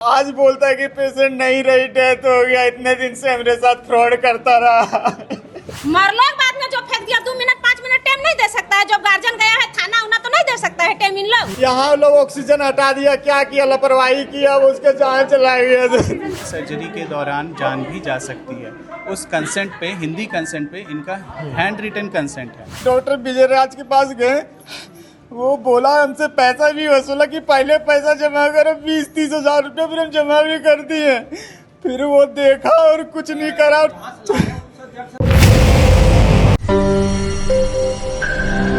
आज बोलता है कि पेशेंट नहीं रही, डेथ हो गया। इतने दिन से मेरे साथ फ्रॉड करता रहा। मरलो के बाद में जो फेंक दिया 2 मिनट 5 मिनट टाइम नहीं दे सकता है। जब गार्जियन गया है थाना उना तो नहीं दे सकता है टाइम इन लोग। यहाँ लोग ऑक्सीजन हटा दिया, क्या किया, लापरवाही किया, उसके जान चला गया। सर्जरी के दौरान जान भी जा सकती है। उस कंसेंट पे, हिंदी कंसेंट पे इनका हैंड रिटन कंसेंट है। डॉक्टर विजय राज के पास गए, वो बोला हमसे पैसा भी वसूला कि पहले पैसा जमा करो 20-30 हजार रुपये, फिर हम जमा भी कर दिए। फिर वो देखा और कुछ नहीं करा।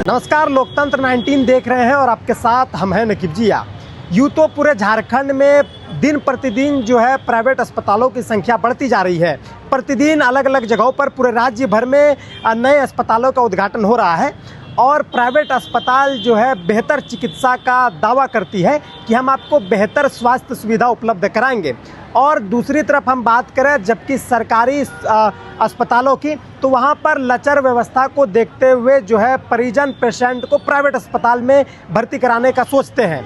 नमस्कार, लोकतंत्र 19 देख रहे हैं और आपके साथ हम हैं नकीब जिया। यूँ तो पूरे झारखंड में दिन प्रतिदिन जो है प्राइवेट अस्पतालों की संख्या बढ़ती जा रही है। प्रतिदिन अलग अलग जगहों पर पूरे राज्य भर में नए अस्पतालों का उद्घाटन हो रहा है और प्राइवेट अस्पताल जो है बेहतर चिकित्सा का दावा करती है कि हम आपको बेहतर स्वास्थ्य सुविधा उपलब्ध कराएंगे। और दूसरी तरफ हम बात करें जबकि सरकारी अस्पतालों की, तो वहाँ पर लचर व्यवस्था को देखते हुए जो है परिजन पेशेंट को प्राइवेट अस्पताल में भर्ती कराने का सोचते हैं।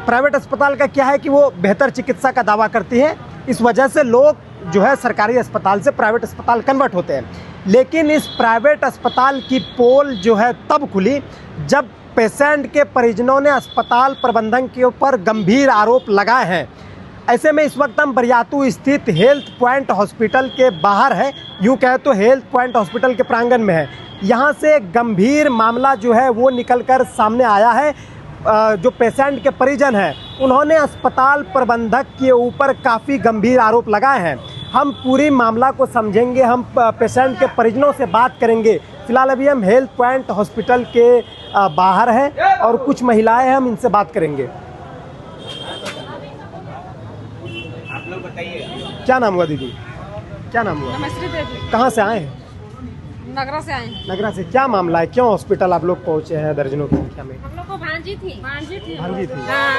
प्राइवेट अस्पताल का क्या है कि वो बेहतर चिकित्सा का दावा करती है, इस वजह से लोग जो है सरकारी अस्पताल से प्राइवेट अस्पताल कन्वर्ट होते हैं। लेकिन इस प्राइवेट अस्पताल की पोल जो है तब खुली जब पेशेंट के परिजनों ने अस्पताल प्रबंधन के ऊपर गंभीर आरोप लगाए हैं। ऐसे में इस वक्त हम बरियातू स्थित हेल्थ पॉइंट हॉस्पिटल के बाहर है, यूँ कहे तो हेल्थ पॉइंट हॉस्पिटल के प्रांगण में है। यहाँ से एक गंभीर मामला जो है वो निकलकर सामने आया है। जो पेशेंट के परिजन हैं उन्होंने अस्पताल प्रबंधक के ऊपर काफ़ी गंभीर आरोप लगाए हैं। हम पूरी मामला को समझेंगे, हम पेशेंट के परिजनों से बात करेंगे। फिलहाल अभी हम हेल्थ पॉइंट हॉस्पिटल के बाहर हैं और कुछ महिलाएं हैं, हम इनसे बात करेंगे। आप लोग बताइए, क्या नाम हुआ दीदी, क्या नाम हुआ? नमस्ते देवी। कहाँ से आए हैं? नगरा से आए। नगरा से। क्या मामला है, क्यों हॉस्पिटल आप लोग पहुँचे हैं दर्जनों की संख्या में? हम लोग को भांजी थी। भांजी थी। हाँ।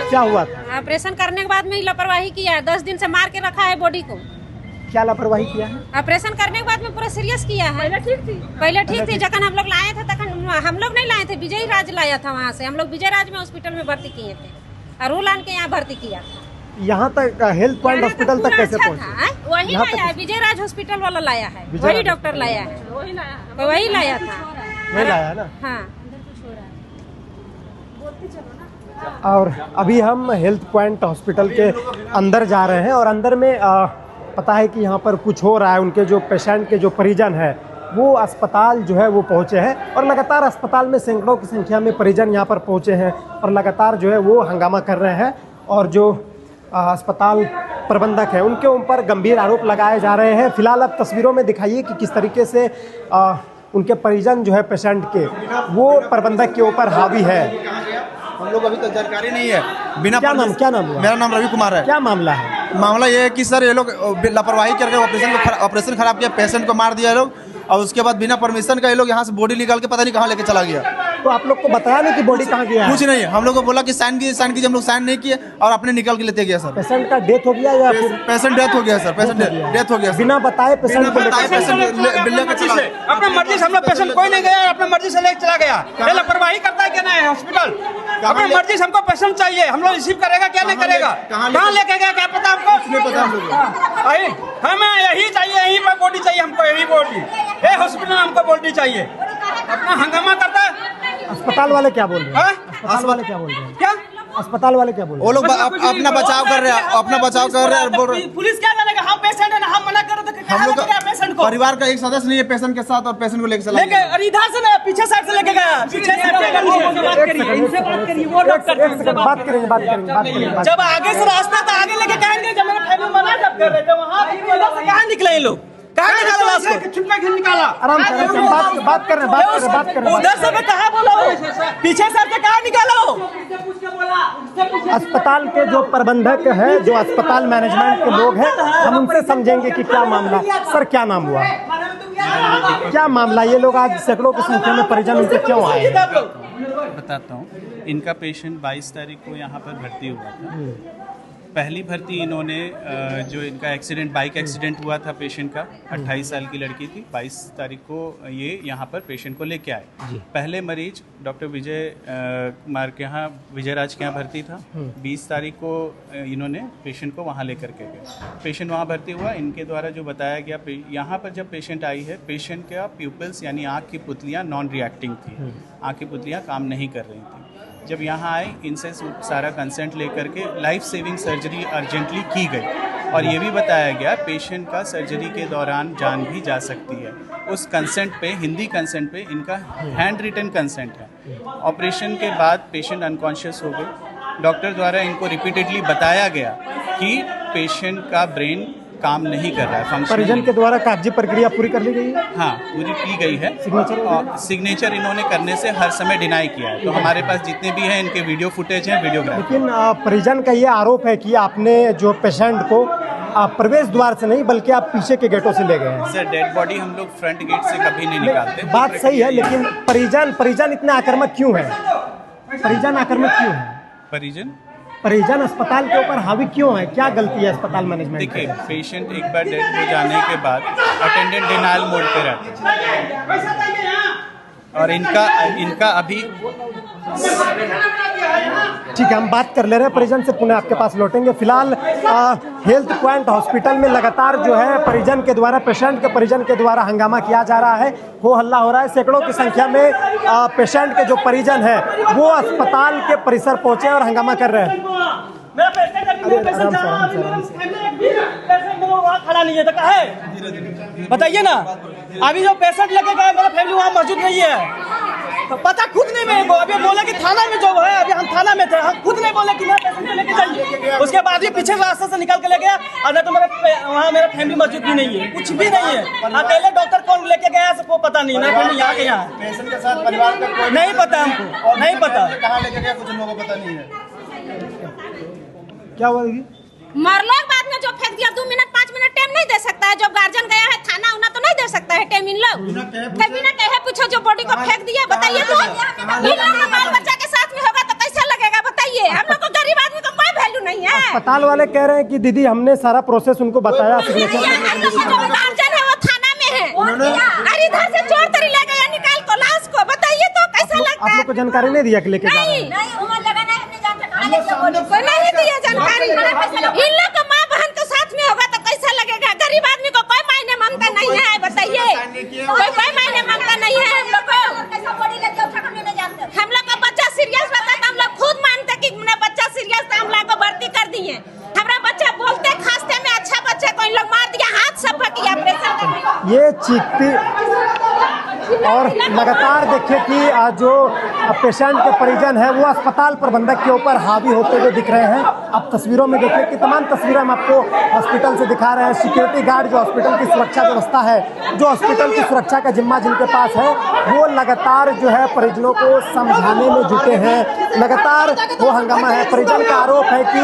क्या हुआ था? ऑपरेशन करने के बाद में लापरवाही किया है। 10 दिन से मार के रखा है बॉडी को। क्या लापरवाही किया है? ऑपरेशन करने के बाद में पूरा सीरियस किया है। पहले ठीक थी। जब हम लोग लाए थे तखन हम लोग नहीं लाए थे, विजय राज लाया था वहाँ से। हम लोग विजय राज में हॉस्पिटल में भर्ती किए थे और वो लान के यहाँ भर्ती किया। यहाँ तक हेल्थ पॉइंट हॉस्पिटल तक कैसे पहुँचे? वही लाया है, विजय राज हॉस्पिटल वाला लाया है, वही डॉक्टर लाया है, वही लाया था। नहीं लाया है ना? हाँ। और अभी हम हेल्थ पॉइंट हॉस्पिटल के अंदर जा रहे हैं और अंदर में पता है कि यहाँ पर कुछ हो रहा है। उनके जो पेशेंट के जो परिजन है वो अस्पताल जो है वो पहुँचे हैं और लगातार अस्पताल में सैकड़ों की संख्या में परिजन यहाँ पर पहुँचे हैं और लगातार जो है वो हंगामा कर रहे हैं। और जो अस्पताल प्रबंधक है उनके ऊपर गंभीर आरोप लगाए जा रहे हैं। फिलहाल आप तस्वीरों में दिखाइए कि किस तरीके से उनके परिजन जो है पेशेंट के वो प्रबंधक के ऊपर हावी है। हम लोग अभी तक जानकारी नहीं है। बिना क्या नाम हुआ? मेरा नाम रवि कुमार है। क्या मामला है? मामला ये है कि सर ये लोग लापरवाही करके ऑपरेशन खराब किया, पेशेंट को मार दिया ये लोग और उसके बाद बिना परमिशन का ये लोग यहाँ से बॉडी निकाल के पता नहीं कहाँ लेके चला गया। तो आप लोग को बताया नहीं कि बॉडी कहाँ गया है? कुछ नहीं, हम लोग को बोला कि साइन कीजिए, हम लोग साइन नहीं किए और अपने निकाल के लेते गया सर। पेशेंट का डेथ हो गया या फिर? पेशेंट डेथ हो गया सर, पेशेंट डेथ हो गया। बिना बताए पेशेंट को अपने मर्जी से हम लोग पेशेंट कोई नहीं गया, अपने मर्जी से लेके चला गया। ये लापरवाही करता है क्या? नहीं हॉस्पिटल अपनी मर्जी से हमको पेशेंट चाहिए, हम लोग रिसीव करेगा क्या नहीं करेगा? कहाँ लेके गया क्या पता हमको? नहीं पता हम लोग। हमें यही चाहिए, यही पर बॉडी चाहिए हमको, यही बॉडी, ये हॉस्पिटल में हमको बॉडी चाहिए। अपना हंगामा करता है। अस्पताल वाले क्या बोल रहे हैं? अस्पताल वाले क्या बोल रहे हैं? क्या अस्पताल वाले क्या बोल रहे वो लोग अपना बचाव कर रहे हैं, अपना बचाव कर रहे हैं। बोल रहे पुलिस क्या करेगा? हम पेशेंट है ना, हम मना कर रहे थे। हम लोग पेशेंट को परिवार का एक सदस्य नहीं है पेशेंट के साथ और पेशेंट को लेके चला लेके और इधर से ना पीछे साइड से लेके गया। पीछे से बात करेंगे। जब आगे से रास्ता था आगे लेके कहेंगे, जब मेरे फैमिली मना जब कर रहे थे वहाँ से कहाँ निकले लोग? कहाँ निकाला लाश? छुट्टा क्यों निकाला? आराम से बात कर रहे हैं। उधर से कहाँ बोला हो? पीछे से कहाँ निकाला हो? अस्पताल के जो प्रबंधक है, जो अस्पताल मैनेजमेंट के लोग हैं, हम उनसे समझेंगे कि क्या मामला। सर क्या नाम हुआ, क्या मामला? ये लोग आज सैकड़ों की संख्या में परिजन उनसे क्यों आए? बताता हूँ। इनका पेशेंट 22 तारीख को यहाँ पर भर्ती हुआ था पहली भर्ती इन्होंने जो इनका एक्सीडेंट बाइक एक्सीडेंट हुआ था पेशेंट का 28 साल की लड़की थी, 22 तारीख को ये यहाँ पर पेशेंट को लेके आए। पहले मरीज डॉक्टर विजय कुमार के यहाँ, विजयराज के यहाँ भर्ती था। 20 तारीख को इन्होंने पेशेंट को वहाँ लेकर के गए। पेशेंट वहाँ भर्ती हुआ। इनके द्वारा जो बताया गया, यहाँ पर जब पेशेंट आई है, पेशेंट का प्यूपल्स यानी आँख की पुतलियाँ नॉन रिएक्टिंग थी, आँख की पुतलियाँ काम नहीं कर रही थी। जब यहाँ आए, इनसे सारा कंसेंट लेकर के लाइफ सेविंग सर्जरी अर्जेंटली की गई और ये भी बताया गया पेशेंट का सर्जरी के दौरान जान भी जा सकती है। उस कंसेंट पे, हिंदी कंसेंट पे इनका हैंड रिटन कंसेंट है। ऑपरेशन के बाद पेशेंट अनकॉन्शियस हो गए। डॉक्टर द्वारा इनको रिपीटेडली बताया गया कि पेशेंट का ब्रेन काम नहीं कर रहा है, फंक्शन। परिजन के द्वारा कागजी प्रक्रिया पूरी कर ली गई है? हाँ, पूरी की गई है। सिग्नेचर इन्होंने करने से हर समय डिनाई किया है। तो हमारे पास जितने भी हैं इनके वीडियो फुटेज हैं, वीडियोग्राफ। लेकिन परिजन का ये आरोप है कि आपने जो पेशेंट को आप प्रवेश द्वार से नहीं बल्कि आप पीछे के गेटों से ले गए हैं। सर, डेड बॉडी हम लोग फ्रंट गेट से कभी नहीं निकालते। बात सही है, लेकिन परिजन इतने आक्रामक क्यों है? परिजन आक्रामक क्यों है? परिजन अस्पताल के ऊपर हावी क्यों है? क्या गलती है अस्पताल मैनेजमेंट? देखिए, पेशेंट एक बार डेड हो जाने के बाद अटेंडेंट डिनायल मोड पे रहते हैं और इनका अभी ठीक है, हम बात कर ले रहे हैं परिजन से, पुनः आपके पास लौटेंगे। फिलहाल हेल्थ पॉइंट हॉस्पिटल में लगातार जो है परिजन के द्वारा, पेशेंट के परिजन के द्वारा हंगामा किया जा रहा है, हो हल्ला हो रहा है। सैकड़ों की संख्या में पेशेंट के जो परिजन है वो अस्पताल के परिसर पहुंचे और हंगामा कर रहे हैं। मेरा पेशेंट वहाँ खड़ा नहीं है तो कहाँ है? बताइए ना। अभी जो पेशेंट लेके गए, मेरा फैमिली वहाँ मौजूद नहीं है, तो पता खुद नहीं मेरे को। अभी बोले कि थाना में जो है, अभी हम थाना में थे, हम खुद नहीं बोले कि मेरा पेशेंट को लेके जाइए। उसके बाद भी पीछे रास्ते से निकल के ले गया और नहीं तो वहाँ मेरा फैमिली मौजूद भी नहीं है, कुछ भी नहीं है। अकेले डॉक्टर कौन लेके गया सबको पता नहीं, मेरा फैमिली यहाँ के यहाँ पेशेंट के साथ परिवार का कोई नहीं पता, हमको नहीं पता कहाँ लेके गया, कुछ लोगों को पता नहीं है। क्या बोलेगी? मरलो के बाद में जो फेंक दिया, 2 मिनट 5 मिनट टाइम नहीं दे सकता है। जब गार्जियन गया है थाना उना तो नहीं दे सकता है टाइम। इन लोग बिना कहे पूछो जो बॉडी को फेंक दिया, बताइए तो इन लोग का बाल बच्चा के साथ में होगा तो कैसा लगेगा? बताइए। हम लोग को गरीब आदमी को कोई वैल्यू नहीं है। अस्पताल वाले कह रहे हैं कि दीदी हमने सारा प्रोसेस उनको बताया। हम लोग का जो गार्जियन है वो थाना में है, अरे इधर से चोर तरी ले गया निकाल को लाश को, बताइए तो कैसा लगता है? आप लोग को जानकारी नहीं दिया कि लेके जा रहे हैं? कोई नहीं दिया जानकारी। इन लोग का माँ बहन के साथ में होगा तो कैसा लगेगा? गरीब आदमी को कोई मायने ममता नहीं है, बताइए। कोई मायने ममता नहीं है हम लोग को। हम लोग का बच्चा सीरियस रहता तो हम लोग खुद मानते कि मेरा बच्चा सीरियस था, हम लोग को भर्ती कर दिए। हमारा बच्चा बोलते खांसते में अच्छा बच्चा को इन लोग मार दिया, हाथ सब किया ऑपरेशन। ये चीखती और लगातार देखिए कि जो पेशेंट के परिजन है वो अस्पताल प्रबंधक के ऊपर हावी होते हुए दिख रहे हैं। आप तस्वीरों में देखिए कि तमाम तस्वीरें हम आपको हॉस्पिटल से दिखा रहे हैं। सिक्योरिटी गार्ड जो हॉस्पिटल की सुरक्षा व्यवस्था है, जो हॉस्पिटल की सुरक्षा का जिम्मा जिनके पास है, वो लगातार जो है परिजनों को समझाने में जुटे हैं। लगातार वो हंगामा है। परिजन का आरोप है कि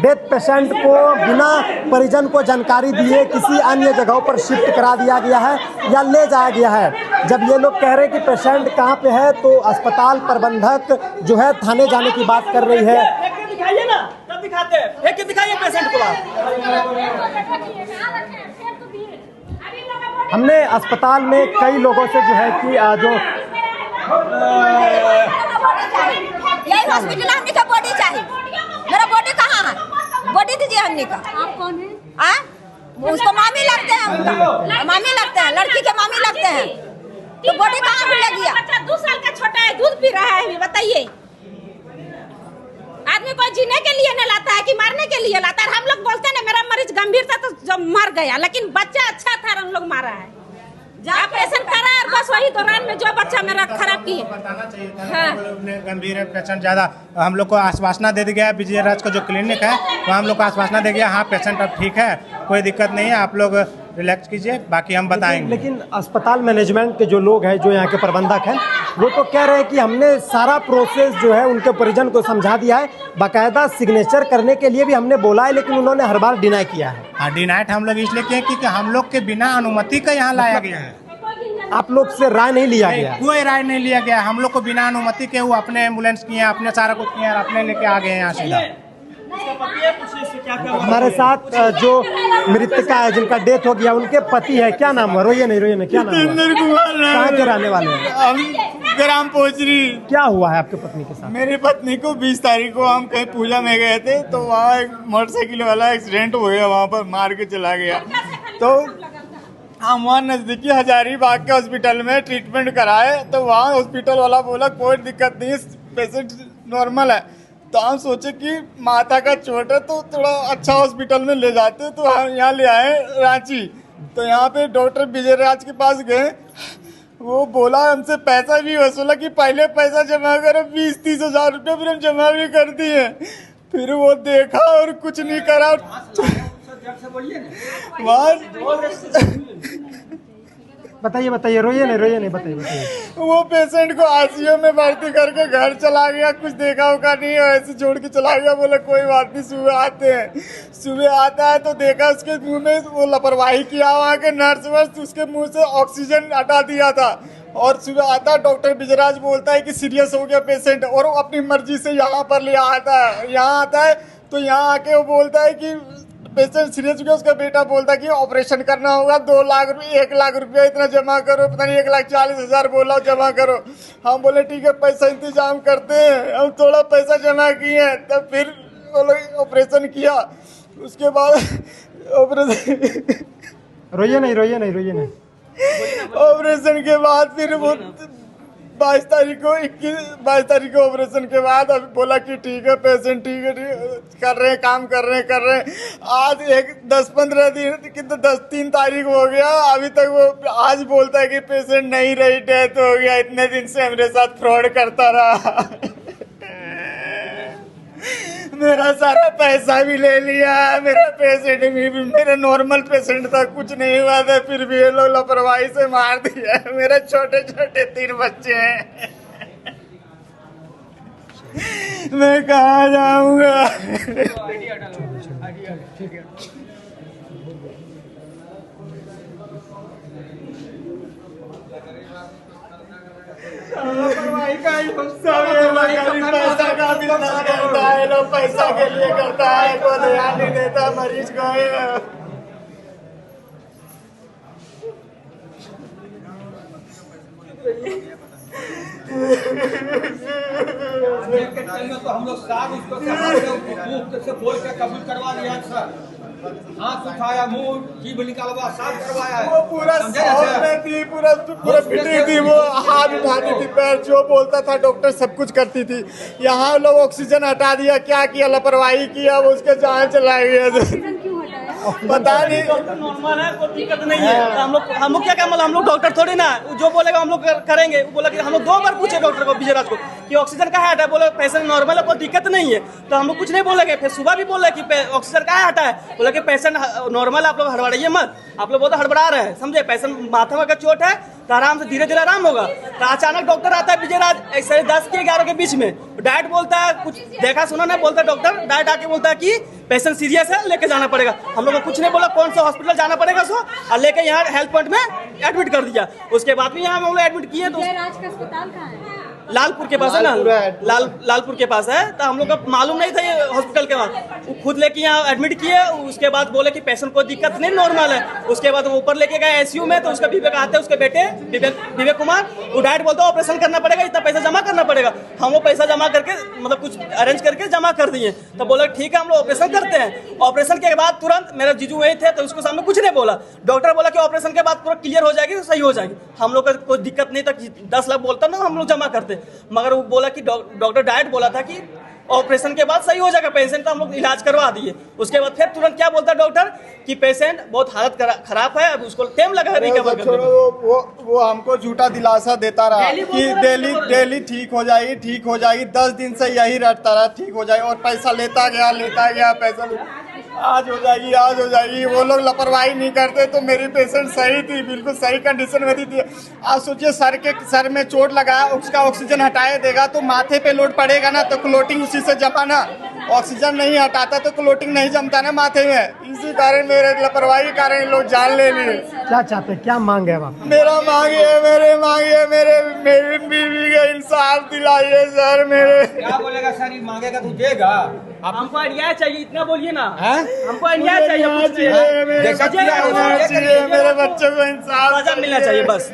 डेथ पेशेंट को बिना परिजन को जानकारी दिए किसी अन्य जगहों पर शिफ्ट करा दिया गया है या ले जाया गया है। जब ये लोग कह रहे हैं कि पेशेंट कहाँ पे है तो अस्पताल प्रबंधक जो है थाने जाने की बात कर रही है। दिखाइए ना, तब दिखाते हैं। एक दिखाइए पेशेंट को। हमने अस्पताल में कई लोगों से जो है कि जो यही हॉस्पिटल हमने का बॉडी चाहिए। मेरा बॉडी कहाँ है? बॉडी दीजिए हमने का। आप कौन है? उसको मामी लगते हैं, हमका मामी लगते हैं, लड़की के मामी लगते हैं। तो बॉडी कहाँ भूल गया? बच्चा 2 साल का छोटा है, दूध पी रहा है, बताइए। आदमी को जीने के लिए न लाता है कि मारने के लिए लाता है? हम लोग बोलते हैं मेरा मरीज गंभीर था तो जब मर गया, लेकिन बच्चा अच्छा था, हम लोग मारा है। ऑपरेशन करा और बस वही दौरान में जो बच्चा मेरा खराब किए। बताना चाहिए था। गंभीर है पेशेंट ज़्यादा। हम लोग को आश्वासना दे दिया है, विजयराज का जो क्लिनिक है वहाँ हम लोग को आश्वासना दे दिया, हाँ पेशेंट अब ठीक है, कोई दिक्कत नहीं है, आप लोग रिलैक्स कीजिए, बाकी हम बताएंगे। लेकिन अस्पताल मैनेजमेंट के जो लोग हैं, जो यहाँ के प्रबंधक हैं, वो तो कह रहे हैं कि हमने सारा प्रोसेस जो है उनके परिजन को समझा दिया है, बाकायदा सिग्नेचर करने के लिए भी हमने बोला है, लेकिन उन्होंने हर बार डिनाई किया है। हाँ, डिनाइट हम लोग इसलिए किए क्योंकि हम लोग के बिना अनुमति का यहाँ लाया गया है। आप लोग से राय नहीं लिया गया? कोई राय नहीं लिया गया। हम लोग को बिना अनुमति के वो अपने एम्बुलेंस किए, अपने सारा कुछ किए और अपने लेके आ गए यहाँ सीधा। हमारे साथ जो मृतका है, जिनका डेथ हो गया, उनके पति है, क्या नाम है? रोइए नहीं, क्या नाम है? जितेंद्र कुमार नाम कहाँ के है। रहने वाले हैं? हम ग्राम पोचरी। क्या हुआ है आपके पत्नी के साथ? मेरी पत्नी को 20 तारीख को हम कहीं पूजा में गए थे, तो वहाँ एक मोटरसाइकिल वाला एक्सीडेंट हो गया, वहाँ पर मार के चला गया। तो हम वहाँ नज़दीकी हजारीबाग के हॉस्पिटल में ट्रीटमेंट कराए, तो वहाँ हॉस्पिटल वाला बोला कोई दिक्कत नहीं, पेशेंट नॉर्मल है। तो हम सोचे कि माथा का चोट है तो थोड़ा अच्छा हॉस्पिटल में ले जाते, तो हम यहाँ ले आए रांची। तो यहाँ पे डॉक्टर विजय राज के पास गए, वो बोला हमसे पैसा भी वसूला कि पहले पैसा जमा करो 20-30 हज़ार रुपये, फिर हम जमा भी कर दिए। फिर वो देखा और कुछ नहीं करा। बताइए, रोइए नहीं, बताइए। वो पेशेंट को आईसीयू में भर्ती करके घर चला गया, कुछ देखा होगा नहीं, ऐसे छोड़ के चला गया। बोला कोई बात नहीं, सुबह आते हैं। सुबह आता है तो देखा उसके मुंह में वो लापरवाही किया, वहाँ के नर्स उसके मुंह से ऑक्सीजन हटा दिया था। और सुबह आता डॉक्टर विजयराज बोलता है कि सीरियस हो गया पेशेंट, और वो अपनी मर्जी से यहाँ पर ले आता है। यहाँ आता है तो यहाँ आके वो बोलता है कि पेशेंट सीरियस हो गया। उसका बेटा बोलता है कि ऑपरेशन करना होगा, 2 लाख रुपये 1 लाख रुपया इतना जमा करो, पता नहीं 1,40,000 बोला जमा करो। हम बोले ठीक है, पैसा इंतजाम करते हैं। हम थोड़ा पैसा जमा किए, तब फिर वो लोग ऑपरेशन किया। उसके बाद ऑपरेशन रोइए नहीं। ऑपरेशन के बाद फिर वो 22 तारीख को ऑपरेशन के बाद अभी बोला कि ठीक है, पेशेंट ठीक है, कर रहे हैं, काम कर रहे हैं। आज 10-15 दिन, कितना 3 तारीख हो गया, अभी तक वो आज बोलता है कि पेशेंट नहीं रही, डेथ हो गया। इतने दिन से मेरे साथ फ्रॉड करता रहा। मेरा सारा पैसा भी ले लिया, मेरा पेशेंट भी, मेरा नॉर्मल पेशेंट था, कुछ नहीं हुआ था, फिर भी ये लोग लापरवाही से मार दिया। मेरे छोटे 3 बच्चे हैं, मैं कहाँ जाऊंगा? पैसा का बिजनेस करता है, लोग पैसा के लिए करता है, कोई ध्यान नहीं देता मरीज को। तो हम लोग साथ उसको बोल के कबूल करवा लिया सर। हाथ उठाया, मुंह जीभ निकालवा, साफ करवाया है। वो पूरा साफ में थी, पूरा फिटी थी, वो हाथ उठाती थी, पैर जो बोलता था डॉक्टर सब कुछ करती थी। यहाँ लोग ऑक्सीजन हटा दिया, क्या किया, लापरवाही किया, वो उसके जान चला गया। पता नहीं, नॉर्मल है, कोई दिक्कत नहीं है। हम लोग क्या काम, हम लोग डॉक्टर थोड़ी ना, जो बोलेगा हम लोग करेंगे। वो बोला कि हम लोग 2 बार पूछे डॉक्टर को, विजयराज को, कि ऑक्सीजन कहाँ हटा है। बोले पेशेंट नॉर्मल है, कोई दिक्कत नहीं है। तो हम लोग कुछ नहीं बोलेंगे। फिर सुबह भी बोले कि ऑक्सीजन कहाँ हटा है। बोला कि पेशेंट नॉर्मल है, आप लोग हड़बड़ाइए मत। आप लोग बहुत हड़बड़ा रहे हैं, समझे। पेशेंट माथा में चोट है तो आराम से, धीरे आराम होगा। तो अचानक डॉक्टर आता है विजयराज 10:30 के 11 के बीच में, डायरेक्ट बोलता है, कुछ देखा सुना नहीं बोलता डॉक्टर, डायरेक्ट आके बोलता है कि पेशेंट सीरियस है, लेके जाना पड़ेगा। हम लोग को कुछ नहीं बोला, कौन सा हॉस्पिटल जाना पड़ेगा सो, और लेके यहाँ हेल्थ पॉइंट में एडमिट कर दिया। उसके बाद भी यहाँ हम लोग एडमिट किए तो अस्पताल कहाँ है? लालपुर के पास है ना, लालपुर के पास है। तो हम लोग को मालूम नहीं था ये हॉस्पिटल के बाद, वो खुद लेके यहाँ एडमिट किए। उसके बाद बोले कि पेशेंट को दिक्कत नहीं, नॉर्मल है। उसके बाद वो ऊपर लेके गए आईसीयू में, तो उसका विवेक आते हैं, उसके बेटे विवेक कुमार, वो डायरेक्ट बोलता है ऑपरेशन करना पड़ेगा, इतना पैसा जमा करना पड़ेगा। हम वो पैसा जमा करके, मतलब कुछ अरेंज करके जमा कर दिए। तो बोले ठीक है, हम लोग ऑपरेशन करते हैं। ऑपरेशन के बाद तुरंत मेरे जीजू वही थे, तो उसको सामने कुछ नहीं बोला। डॉक्टर बोला कि ऑपरेशन के बाद पूरा क्लियर हो जाएगी, सही हो जाएगी। हम लोग का कोई दिक्कत नहीं था, 10 लाख बोलता ना, हम लोग जमा करते। मगर वो बोला कि डॉक्टर डायरेक्ट बोला था कि ऑपरेशन के बाद सही हो जाएगा पेशेंट का, हम लोग इलाज करवा दिए। उसके बाद फिर तुरंत क्या बोलता डॉक्टर कि पेशेंट बहुत हालत खराब है, अब उसको टाइम लगा है रिकवर करने में। वो हमको झूठा दिलासा देता रहा कि डेली ठीक हो जाएगी। 10 दिन से यही रटता रहा, ठीक हो जाएगी, और पैसा लेता गया पैसा, आज हो जाएगी। वो लोग लापरवाही नहीं करते। तो मेरी पेशेंट सही थी, बिल्कुल सही कंडीशन में थी। आप सोचिए, सर में चोट लगा, उसका ऑक्सीजन हटाए देगा तो माथे पे लोड पड़ेगा ना, तो क्लोटिंग उसी से जमा ना। ऑक्सीजन नहीं हटाता तो क्लोटिंग नहीं जमता ना माथे में। इसी कारण मेरे लापरवाही के कारण लोग जान ले लिए। क्या चाहते हैं, क्या मांग है आप? मेरा मांगिए, मेरी बीवी का इंसाफ दिलाइए सर। मेरे क्या बोलेगा सर, ये मांगेगा तू देगा? हमको न्याय चाहिए, इतना बोलिए ना। हमको न्याय चाहिए, कुछ चाहिए, मेरे बच्चों को इंसाफ मिलना चाहिए बस।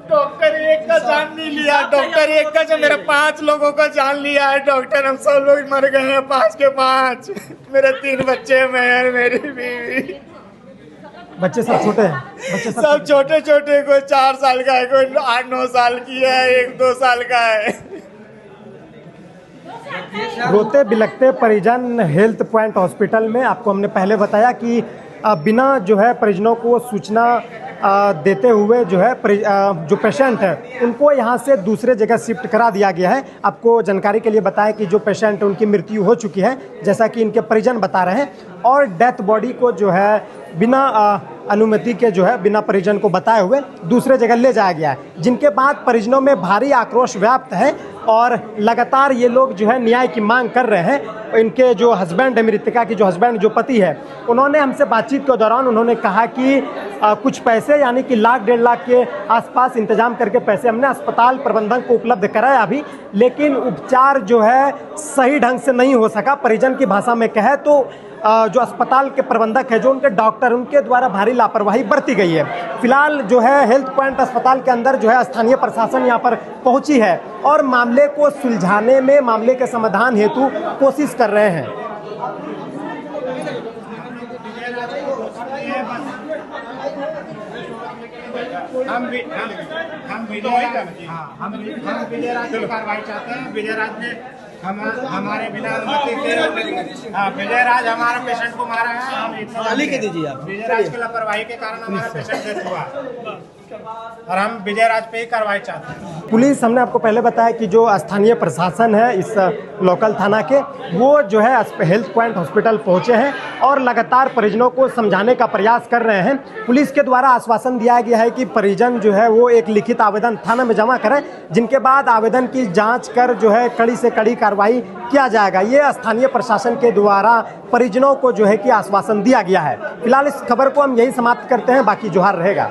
डॉक्टर एक का जान नहीं लिया, डॉक्टर एक का जो मेरे 5 लोगों का जान लिया है डॉक्टर। हम सब लोग मर गए हैं 5 के 5। मेरे 3 बच्चे, मैं, मेरी बीवी। बच्चे सब छोटे हैं? बच्चे सब छोटे छोटे, कोई 4 साल का है, कोई 8-9 साल की है, 1-2 साल का है। रोते बिलखते परिजन हेल्थ पॉइंट हॉस्पिटल में। आपको हमने पहले बताया कि बिना जो है परिजनों को सूचना देते हुए जो है जो पेशेंट है उनको यहाँ से दूसरे जगह शिफ्ट करा दिया गया है। आपको जानकारी के लिए बताएं कि जो पेशेंट है उनकी मृत्यु हो चुकी है, जैसा कि इनके परिजन बता रहे हैं, और डेथ बॉडी को जो है बिना अनुमति के जो है बिना परिजन को बताए हुए दूसरे जगह ले जाया गया है, जिनके बाद परिजनों में भारी आक्रोश व्याप्त है और लगातार ये लोग जो है न्याय की मांग कर रहे हैं। इनके जो हस्बैंड है, मृतका की जो हस्बैंड जो पति है, उन्होंने हमसे बातचीत के दौरान उन्होंने कहा कि कुछ पैसे यानी कि 1-1.5 लाख के आसपास इंतजाम करके पैसे हमने अस्पताल प्रबंधन को उपलब्ध कराया अभी, लेकिन उपचार जो है सही ढंग से नहीं हो सका। परिजन की भाषा में कहे तो जो अस्पताल के प्रबंधक है, जो उनके डॉक्टर, उनके द्वारा भारी लापरवाही बरती गई है। फिलहाल जो है हेल्थ पॉइंट अस्पताल के अंदर जो है स्थानीय प्रशासन यहाँ पर पहुंची है और मामले को सुलझाने में, मामले के समाधान हेतु कोशिश कर रहे हैं। हम विजय राज की कार्रवाई चाहते हैं। विजय राज ने हमारे बिना अनुमति के, विजय राज हमारा पेशेंट को मारा है। हम लिख दीजिए आप। विजय राज की लापरवाही के कारण हमारा पेशेंट डेथ हुआ और हम विजय राज पे ही कार्रवाई चाहते हैं। पुलिस, हमने आपको पहले बताया कि जो स्थानीय प्रशासन है इस लोकल थाना के, वो जो है हेल्थ पॉइंट हॉस्पिटल पहुंचे हैं और लगातार परिजनों को समझाने का प्रयास कर रहे हैं। पुलिस के द्वारा आश्वासन दिया गया है कि परिजन जो है वो एक लिखित आवेदन थाना में जमा करें, जिनके बाद आवेदन की जांच कर जो है कड़ी से कड़ी कार्रवाई किया जाएगा। ये स्थानीय प्रशासन के द्वारा परिजनों को जो है कि आश्वासन दिया गया है। फिलहाल इस खबर को हम यही समाप्त करते हैं, बाकी जोहार रहेगा।